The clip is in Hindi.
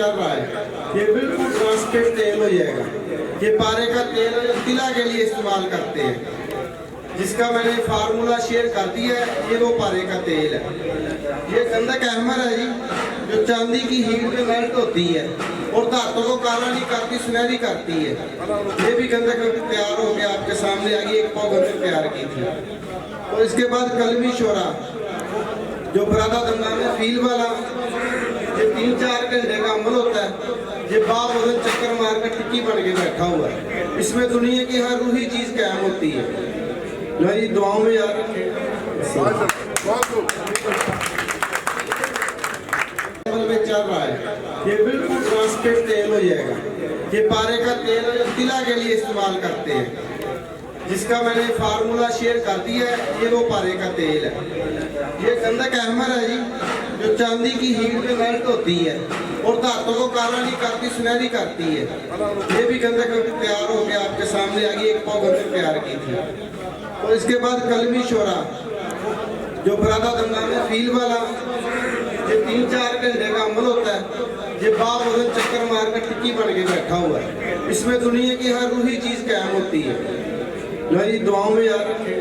चल रहा है, ये बिल्कुल ट्रांसपेरेंट तेल हो जाएगा। ये पारे का तेल है जो तिला के लिए इस्तेमाल करते हैं, जिसका मैंने फार्मूला शेयर कर दिया है। ये वो पारे का तेल है। ये गंधक अहमर है जी, जो चांदी की हीट में मेल्ट होती है और धातु को काला नहीं करती, सुनहरी करती है। ये भी गंधक तैयार हो गया आपके सामने आगे, 1 पाव गंधक तैयार की थी। और इसके बाद कलमी शोरा, जो बरादा दंगा में फील वाला, ये 3-4 घंटे का अमल होता है। ये बाप वजन चक्कर मार कर टिक्की बन के बैठा हुआ है। इसमें दुनिया की हर रूही चीज कायम होती है। लो ये दुआओं में याद रखें। चल रहा है, ये बिल्कुल ट्रांसपेरेंट तेल हो जाएगा। ये पारे का तेल है जो तिला के लिए इस्तेमाल करते हैं, जिसका मैंने फार्मूला शेयर कर दिया है। ये वो पारे का तेल है। ये गंधक अहमर है जी, जो चांदी की हीट में मेल्ट होती है और धातु को काला नहीं करती, सुनहरी करती है। ये भी गंधक तैयार हो गया आपके सामने आगे, 1 पाव गंधक तैयार की थी। और इसके बाद कलमी शोरा, जो बरादा दंगा में फील वाला, ये 3-4 घंटे का अमल होता है। ये बाप वजन चक्कर मार कर टिक्की बन के बैठा हुआ है। इसमें दुनिया की हर रूही चीज कायम होती है। लो ये दुआओं में याद रखें।